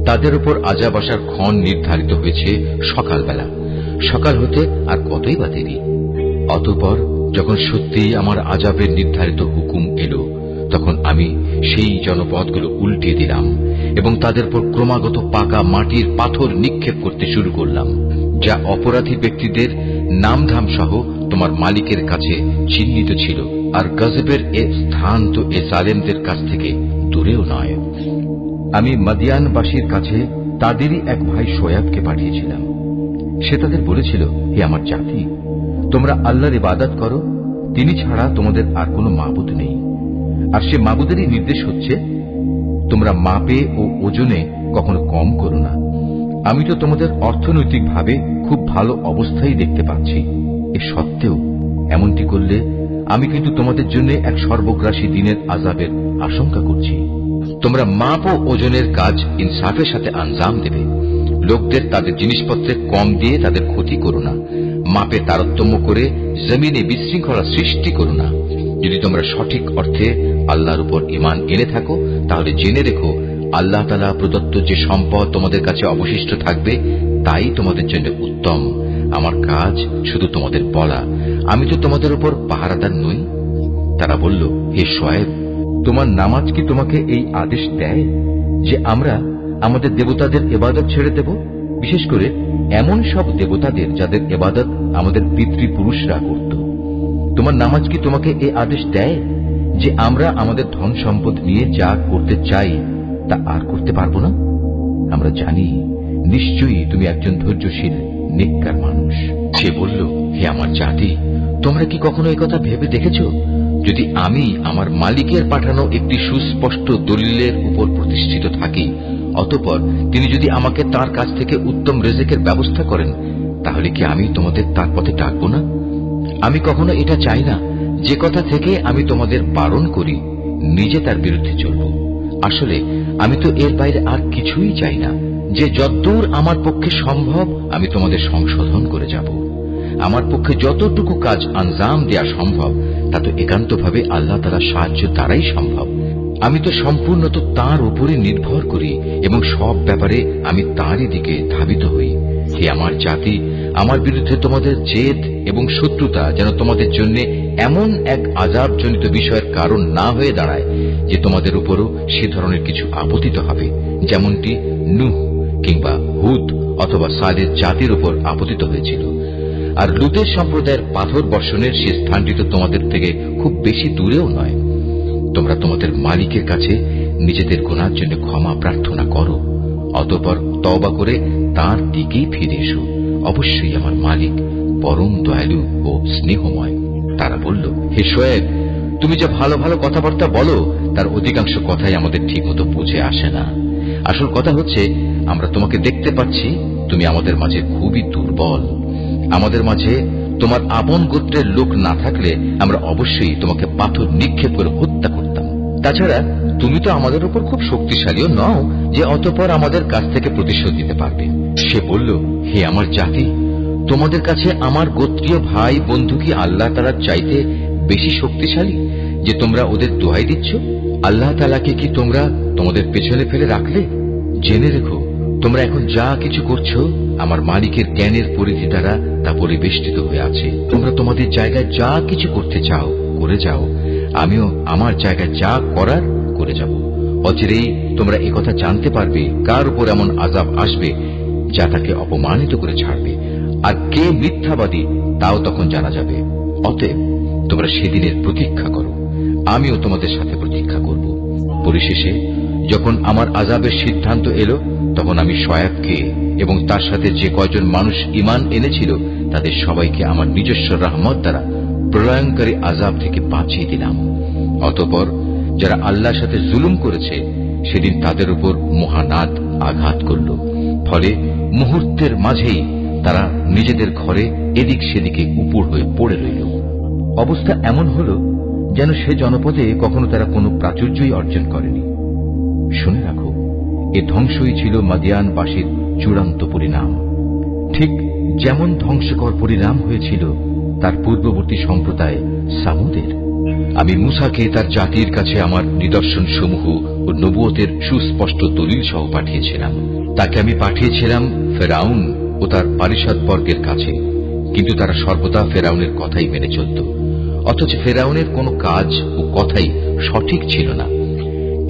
তাদের উপর আযাব আসার ক্ষণ নির্ধারিত হয়েছে সকালবেলা। সকাল হতে আর কতই বা দেরি। অতঃপর যখন সত্যি আমার আযাবের নির্ধারিত হুকুম এলো, তখন আমি সেই জনপদগুলো উল্টিয়ে দিলাম এবং তাদের উপর ক্রমাগত পাকা মাটির পাথর নিক্ষেপ করতে শুরু করলাম, যা অপরাধী ব্যক্তিদের নামধাম সহ তোমার মালিকের কাছে চিহ্নিত ছিল। আর গজবের এ স্থান তো এ জালেমদের কাছ থেকে দূরেও নয়। আমি মাদিয়ানবাসীর কাছে তাদেরই এক ভাই শোয়াবকে পাঠিয়েছিলাম। সে তাদের বলেছিল, হে আমার জাতি, তোমরা আল্লাহর ইবাদত করো, তিনি ছাড়া তোমাদের আর কোনো মাবুদ নেই। আর সে মাবুদেরই নির্দেশ হচ্ছে, তোমরা মাপে ও ওজনে কখনো কম করো না। আমি তো তোমাদের অর্থনৈতিকভাবে খুব ভালো অবস্থায় দেখতে পাচ্ছি। এ সত্ত্বেও এমনটি করলে আমি কিন্তু তোমাদের জন্য এক সর্বগ্রাসী দিনের আযাবের আশঙ্কা করছি। তোমরা মাপ ও ওজনের কাজ ইনসাফের সাথে আঞ্জাম দেবে। লোকদের তাদের জিনিসপত্রে কম দিয়ে তাদের ক্ষতি করো না। মাপে তারতম্য করে জমিনে বিশৃঙ্খলা সৃষ্টি করো না। যদি তোমরা সঠিক অর্থে আল্লাহর উপর ঈমান এনে থাকো, তাহলে জেনে রেখো আল্লাহ তাআলা প্রদত্ত যে সম্পদ তোমাদের কাছে অবশিষ্ট থাকবে তাই তোমাদের জন্য উত্তম। আমার কাজ শুধু তোমাদের বলা, আমি তো তোমাদের উপর পাহারাদার নই। তারা বলল, হে শোয়েব, তোমার নামাজ কি তোমাকে এই আদেশ দেয় যে আমরা আমাদের দেবতাদের ইবাদত ছেড়ে দেব, বিশেষ করে এমন সব দেবতাদের যাদের ইবাদত আমাদের পিতৃপুরুষরা করত? তোমার নামাজ কি তোমাকে এই আদেশ দেয় যে আমরা আমাদের ধন সম্পদ নিয়ে যা করতে চাই তা আর করতে পারবো না? আমরা জানি নিশ্চয়ই তুমি একজন ধৈর্যশীল নেককার মানুষ। সে বলল, হে আমার জাতি, তোমরা কি কখনো এই কথা ভেবে দেখেছ, যদি আমি আমার মালিকের পাঠানো একটি সুস্পষ্ট দলিলের উপর প্রতিষ্ঠিত থাকি, অতঃপর তিনি যদি আমাকে তার কাছ থেকে উত্তম রিজিকের ব্যবস্থা করেন, তাহলে কি আমি তোমাদের তার পথে ডাকবো না? আমি কখনো এটা চাই না যে কথা থেকে আমি তোমাদের বারণ করি নিজে তার বিরুদ্ধে চলব। আসলে আমি তো এর বাইরে আর কিছুই চাই না, যে যতদূর আমার পক্ষে সম্ভব আমি তোমাদের সংশোধন করে যাব। আমার পক্ষে যতটুকু কাজ আঞ্জাম দেয়া সম্ভব তা তো একান্তভাবে আল্লাহ তাআলার সাহায্য দ্বারাই সম্ভব। আমি তো সম্পূর্ণ তো তাঁর উপরে নির্ভর করি এবং সব ব্যাপারে আমি তাঁরই দিকে ধাবিত হই। হে আমার জাতি, আমার বিরুদ্ধে তোমাদের জেদ এবং শত্রুতা যেন তোমাদের জন্য এমন এক আযাবজনিত বিষয়ের কারণ না হয়ে দাঁড়ায় যে তোমাদের উপরও সে ধরনের কিছু আপতিত হবে, যেমনটি নূহ কিংবা হুদ অথবা সালেহ জাতির উপর আপতিত হয়েছিল। আর লুতের সম্প্রদায়ের পাথর বর্ষণের সে স্থানটি তো তোমাদের থেকে খুব বেশি দূরেও নয়। তোমরা তোমাদের মালিকের কাছে নিজেদের গুনার জন্য ক্ষমা প্রার্থনা করো, অতঃপর তওবা করে তাঁর দিকেই ফিরে এসো। অবশ্যই আমার মালিক পরম দয়ালু ও স্নেহময়। তারা বলল, হে শোয়েব, তুমি যে ভালো ভালো কথাবার্তা বলো তার অধিকাংশ কথাই আমাদের ঠিক মতো বুঝে আসে না। আসল কথা হচ্ছে, আমরা তোমাকে দেখতে পাচ্ছি তুমি আমাদের মাঝে খুবই দুর্বল। আমাদের মাঝে তোমার আপন গোত্রের লোক না থাকলে আমরা অবশ্যই তোমাকে পাথর নিক্ষেপ করে হত্যা করতাম। তাছাড়া তুমি তো আমাদের উপর খুব শক্তিশালীও নও যে অতঃপর আমাদের কাছ থেকে প্রতিশোধ দিতে পারবে। সে বলল, হে আমার জাতি, তোমাদের কাছে আমার গোত্রীয় ভাই বন্ধু কি আল্লাহ তাআলার চাইতে বেশি শক্তিশালী যে তোমরা ওদের দোহাই দিচ্ছ? আল্লাহ তাআলাকে কি তোমরা তোমাদের পেছনে ফেলে রাখলে? জেনে রেখো, তোমরা এখন যা কিছু করছো আমার মালিকের জ্ঞানের পরিধি দ্বারা তা পরিবেষ্টিত হয়ে আছে। তোমরা তোমাদের জায়গায় যা কিছু করতে চাও করে যাও, আমিও আমার জায়গায় যা করার করে যাব। অচিরেই তোমরা একথা জানতে পারবে কার উপর এমন আযাব আসবে যা তাকে অপমানিত করে ছাড়বে, আর কে মিথ্যাবাদী তাও তখন জানা যাবে। অতএব তোমরা সেদিনের প্রতীক্ষা করো, আমিও তোমাদের সাথে প্রতীক্ষা করব। পরিশেষে যখন আমার আযাবের সিদ্ধান্ত এলো, তখন আমি শোয়েবকে এবং তার সাথে যে কয়জন মানুষ ঈমান এনেছিল তাদের সবাইকে আমার নিজস্ব রহমত দ্বারা প্রলয়ঙ্কারী আযাব থেকে বাঁচিয়ে দিলাম। অতঃপর যারা আল্লাহর সাথে জুলুম করেছে সেদিন তাদের উপর মহানাদ আঘাত করল, ফলে মুহূর্তের মাঝেই তারা নিজেদের ঘরে এদিক সেদিকে উপুড় হয়ে পড়ে রইল। অবস্থা এমন হল যেন সে জনপদে কখনো তারা কোনো প্রাচুর্যই অর্জন করেনি। শুনে রাখো, এ ধ্বংসই ছিল মাদিয়ানবাসীর চূড়ান্ত পরিণাম, ঠিক যেমন ধ্বংসকর পরিণাম হয়েছিল তার পূর্ববর্তী সম্প্রদায় সামুদের। আমি মূসাকে তার জাতির কাছে আমার নিদর্শন সমূহ ও নবুয়তের সুস্পষ্ট দলিল সহ পাঠিয়েছিলাম। তাকে আমি পাঠিয়েছিলাম ফেরাউন ও তার পারিষদবর্গের কাছে, কিন্তু তারা সর্বদা ফেরাউনের কথাই মেনে চলত, অথচ ফেরাউনের কোনো কাজ ও কথাই সঠিক ছিল না।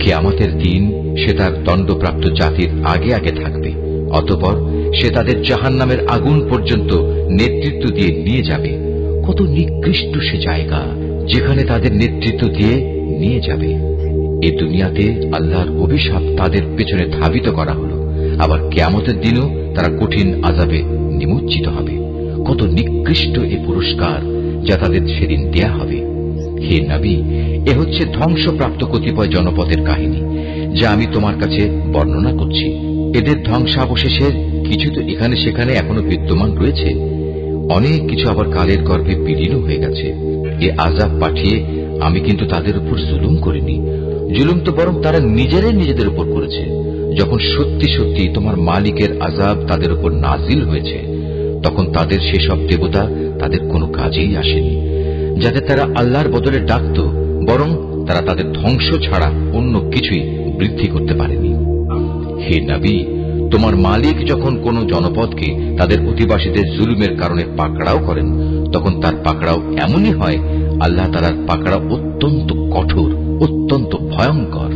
কিয়ামতের দিন সে তার দণ্ডপ্রাপ্ত জাতির আগে আগে থাকবে, অতঃপর সে তাদের জাহান্নামের আগুন পর্যন্ত নেতৃত্ব দিয়ে নিয়ে যাবে। কত নিকৃষ্ট সে জায়গা যেখানে তাদের নেতৃত্ব দিয়ে নিয়ে যাবে। এ দুনিয়াতে আল্লাহর অভিশাপ তাদের পেছনে ধাবিত করা হলো, আবার কিয়ামতের দিনও তারা কঠিন আযাবে নিমজ্জিত হবে। কত নিকৃষ্ট এ পুরস্কার যা তাদের সেদিন দেয়া হবে। হে নবী, এ হচ্ছে ধ্বংসপ্রাপ্ত কতিপয় জনপদের কাহিনী যা আমি তোমার কাছে বর্ণনা করছি। এদের ধ্বংসাবশেষের কিছু তো এখানে সেখানে এখনো বিদ্যমান রয়েছে, অনেক কিছু আবার কালের গর্ভে বিলীন হয়ে গেছে। এ আযাব পাঠিয়ে আমি কিন্তু তাদের উপর জুলুম করিনি, জুলুম তো বরং তারা নিজেরাই নিজেদের উপর করেছে। যখন সত্যি সত্যি তোমার মালিকের আযাব তাদের উপর নাজিল হয়েছে, তখন তাদের সেসব দেবতা তাদের কোনো কাজেই আসেনি, যাতে তারা আল্লাহর বদলে ডাকত, বরং তারা তাদের ধ্বংস ছাড়া অন্য কিছুই বৃদ্ধি করতে পারেনি। হে নবী, তোমার মালিক যখন কোন জনপদকে তাদের অধিবাসীদের জুলুমের কারণে পাকড়াও করেন, তখন তার পাকড়াও এমনই হয়, আল্লাহ তাআলার পাকড়া অত্যন্ত কঠোর, অত্যন্ত ভয়ঙ্কর।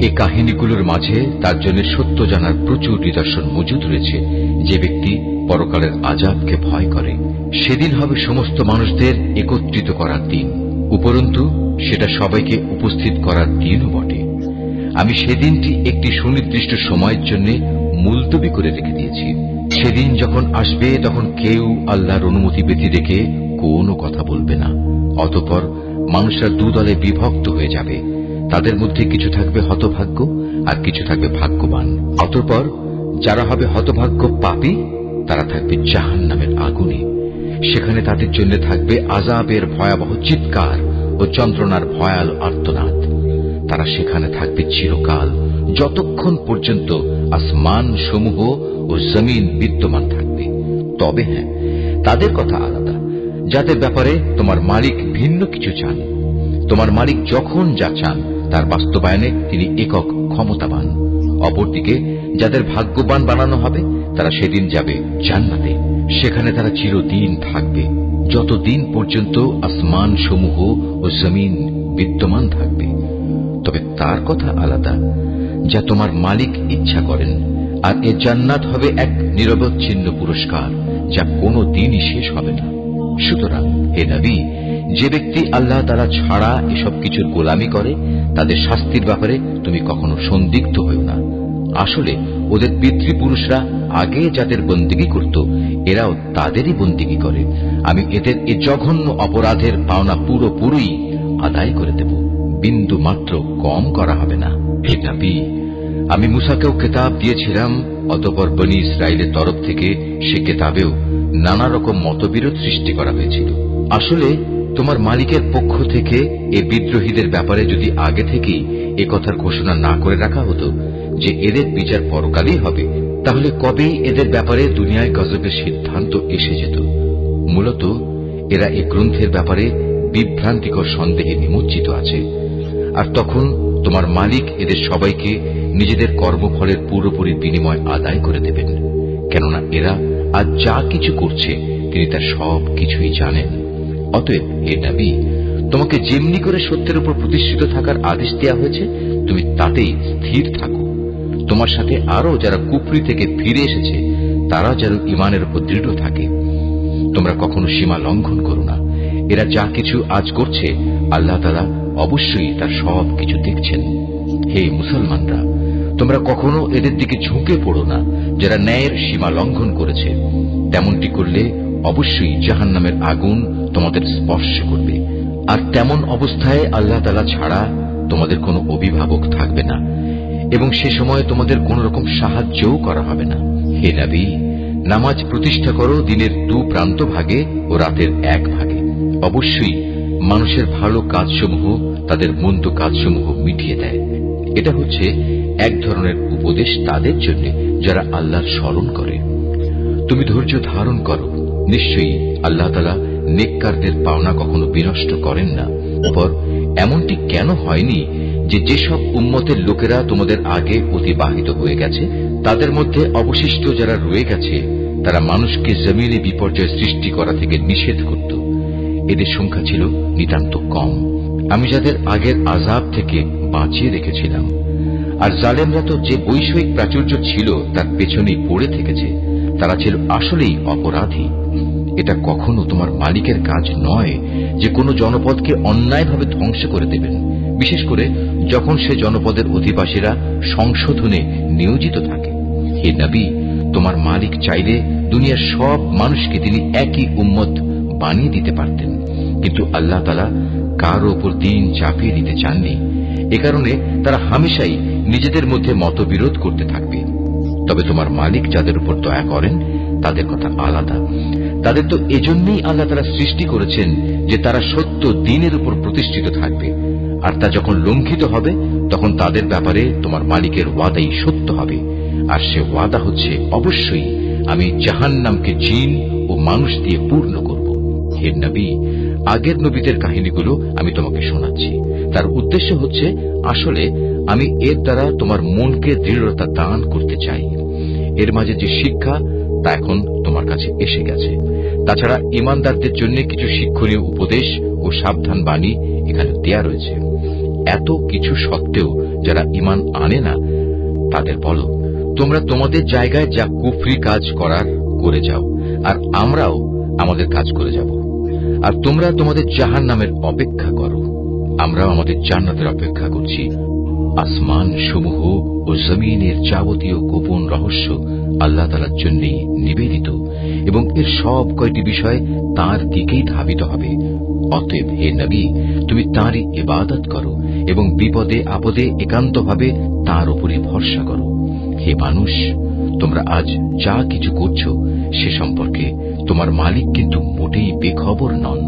এই কাহিনীগুলোর মাঝে তার জন্য সত্য জানার প্রচুর নিদর্শন মজুদ রয়েছে। যে ব্যক্তি পরকালের আযাবকে ভয় করে, সেদিন হবে সমস্ত মানুষদের একত্রিত করার দিন, উপরন্তু সেটা সবাইকে উপস্থিত করার দিনও বটে। আমি সেদিনটি একটি সুনির্দিষ্ট সময়ের জন্য মুলতবি করে রেখে দিয়েছি। সেদিন যখন আসবে, তখন কেউ আল্লাহর অনুমতি ব্যতি রেখে কোনো কথা বলবে না। অতঃপর মানুষরা দুদলে বিভক্ত হয়ে যাবে, তাদের মধ্যে কিছু থাকবে হতভাগ্য আর কিছু থাকবে ভাগ্যবান। অতঃপর যারা হবে হতভাগ্য পাপী, তারা থাকবে জাহান্নামের আগুনে। সেখানে তাদের জন্য থাকবে আযাবের ভয়াবহ চিৎকার ও যন্ত্রণার ভয়াল আর্তনাদ। তারা সেখানে থাকবে চিরকাল, যতক্ষণ পর্যন্ত আসমান সমূহ ও জমিন বিদ্যমান থাকবে। তবে হ্যাঁ, তাদের কথা আলাদা, যাদের ব্যাপারে তোমার মালিক ভিন্ন কিছু চান। তোমার মালিক যখন যা চান তার বাস্তবায়নে তিনি একক ক্ষমতাবান। অপরদিকে যাদের ভাগ্যবান বানানো হবে, তারা সেদিন যাবে জান্নাতে। সেখানে তারা চিরদিন থাকবে, যতদিন পর্যন্ত আসমান সমূহ ও জমিন বিদ্যমান থাকবে। তবে তার কথা আলাদা, যা তোমার মালিক ইচ্ছা করেন। আর এ জান্নাত হবে এক নিরবচ্ছিন্ন পুরস্কার, যা কোনো দিনই শেষ হবে না। সুতরাং হে নবী, যে ব্যক্তি আল্লাহ তাআলা ছাড়া এসব কিছুর গোলামি করে, তাদের শাস্তির ব্যাপারে তুমি কখনো সন্দিগ্ধ হও না। আসলে ওদের পিতৃপুরুষরা আগে যাদের বন্দিগি করত, এরাও তাদেরই বন্দিগি করে। আমি এদের এ জঘন্য অপরাধের পাওনা পুরোপুরি আদায় করে দেব, বিন্দু মাত্র কম করা হবে না। হে নবী, আমি মুসাকেও কিতাব দিয়েছিলাম, অতঃপর বনী ইসরাইলের তরফ থেকে সে কিতাবেও নানা রকম মতবিরোধ সৃষ্টি করা হয়েছিল। আসলে তোমার মালিকের পক্ষ থেকে এ বিদ্রোহীদের ব্যাপারে যদি আগে থেকেই এ কথার ঘোষণা না করে রাখা হতো যে এদের বিচার পরকালেই হবে, তাহলে কবেই এদের ব্যাপারে দুনিয়ায় গজবের সিদ্ধান্ত এসে যেত। মূলত এরা এ গ্রন্থের ব্যাপারে বিভ্রান্তিকর সন্দেহে নিমজ্জিত আছে। আর তখন তোমার মালিক এদের সবাইকে নিজেদের কর্মফলের পুরোপুরি বিনিময় আদায় করে দেবেন, কেননা এরা আজ যা কিছু করছে তিনি তার সব কিছুই জানেন। অতএব হে নবী, তোমাকে যেমনি করে সত্যের উপর প্রতিষ্ঠিত থাকার আদেশ দেওয়া হয়েছে, তুমি তাতেই স্থির থাকো। তোমার সাথে আরো যারা কুফরি থেকে ফিরে এসেছে, তারা যেন ঈমানের উপর দৃঢ় থাকে। তোমরা কখনো সীমা লঙ্ঘন করো না। এরা যা কিছু আজ করছে, আল্লাহ তাআলা অবশ্যই তার সব কিছু দেখছেন। হে মুসলমানরা, তোমরা কখনো এদের দিকে ঝুঁকে পড়ো না যারা ন্যায়ের সীমা লঙ্ঘন করেছে। তেমনটি করলে অবশ্যই জাহান্নামের আগুন তোমাদের স্পর্শ করবে। আর তেমন অবস্থায় আল্লাহ তাআলা ছাড়া তোমাদের কোনো অভিভাবক থাকবে না, এবং সে সময় তোমাদের কোন রকম সাহায্যও করা হবে না। হে নবী, নামাজ প্রতিষ্ঠা করো দিনের 2 প্রান্ত ভাগে ও রাতের 1 ভাগে। অবশ্যই মানুষের ভালো কাজসমূহ তাদের মন্দ কাজসমূহ মিটিয়ে দেয়। এটা হচ্ছে এক ধরনের উপদেশ তাদের জন্য যারা আল্লাহর স্মরণ করে। তুমি ধৈর্য ধারণ করো, নিশ্চয়ই আল্লাহ তাআলা নেককারদের পাওনা কখনো বিনষ্ট করেন না। অপর এমনটি কেন হয়নি যে যেসব উম্মতের লোকেরা তোমাদের আগে অতিবাহিত হয়ে গেছে, তাদের মধ্যে অবশিষ্ট যারা রয়ে গেছে, তারা মানুষকে জমিনে বিপর্যয় সৃষ্টি করা থেকে নিষেধ করত। এদের সংখ্যা ছিল নিতান্ত কম। আমি যাদের আগের আযাব থেকে বাঁচিয়ে রেখেছিলাম। আর জালেমরা তো যে বৈষয়িক প্রাচুর্য ছিল তার পেছনেই পড়ে থেকেছে। তারা ছিল আসলেই অপরাধী। এটা কখনো তোমার মালিকের কাজ নয় যে কোনো জনপদকে অন্যায়ভাবে ধ্বংস করে দেবেন, বিশেষ করে যখন সে জনপদের অধিবাসীরা সংশোধনে নিয়োজিত থাকে। হে নবী, তোমার মালিক চাইলে দুনিয়ার সব মানুষকে তিনি একই উম্মত বানিয়ে দিতে পারতেন, কিন্তু আল্লাহ তাআলা কারো ওপর দিন চাপিয়ে দিতে চাননি। এ কারণে তারা হামেশাই নিজেদের মধ্যে মতবিরোধ করতে থাকবে। তবে তোমার মালিক যাদের উপর দয়া করেন তাদের কথা আলাদা। তাদের তো এজন্যই আল্লাহ তাআলা সৃষ্টি করেছেন যে তারা সত্য দ্বীনের উপর প্রতিষ্ঠিত থাকবে, আর তা যখন লঙ্ঘিত হবে তখন তাদের ব্যাপারে তোমার মালিকের ওয়াদাই সত্য হবে। আর সে ওয়াদা হচ্ছে, অবশ্যই আমি জাহান্নামকে জিন ও মানুষ দিয়ে পূর্ণ করব। হে নবী, আগের নবীদের কাহিনীগুলো আমি তোমাকে শোনাচ্ছি। তার উদ্দেশ্য হচ্ছে, আসলে আমি এর দ্বারা তোমার মনকে দৃঢ়তা দান করতে চাই। এর মাঝে যে শিক্ষা তা এখন তোমার কাছে এসে গেছে। তাছাড়া ঈমানদারদের জন্য কিছু শিক্ষণীয় উপদেশ ও সাবধান বাণী এখানে দেয়া রয়েছে। এত কিছু সত্ত্বেও যারা ঈমান আনে না তাদের বলো, তোমরা তোমাদের জায়গায় যা কুফরি কাজ করার করে যাও, আর আমরাও আমাদের কাজ করে যাব। আর তোমরা তোমাদের জাহান্নামের অপেক্ষা করো, আমরাও আমাদের জান্নাতের অপেক্ষা করছি। আসমান সমূহ ও জমিনের যাবতীয় গোপন রহস্য আল্লাহ তাআলার জন্যই নিবেদিত, এবং এর সব কয়টি বিষয় তাঁর দিকেই ধাবিত হবে। অতএব হে নবী, তুমি তাঁরই ইবাদত করো এবং বিপদে আপদে একান্তভাবে তাঁর উপরই ভরসা করো। হে মানুষ, তোমরা আজ যা কিছু করছো সে সম্পর্কে তোমার মালিক কিন্তু মোটেই বেখবর নন।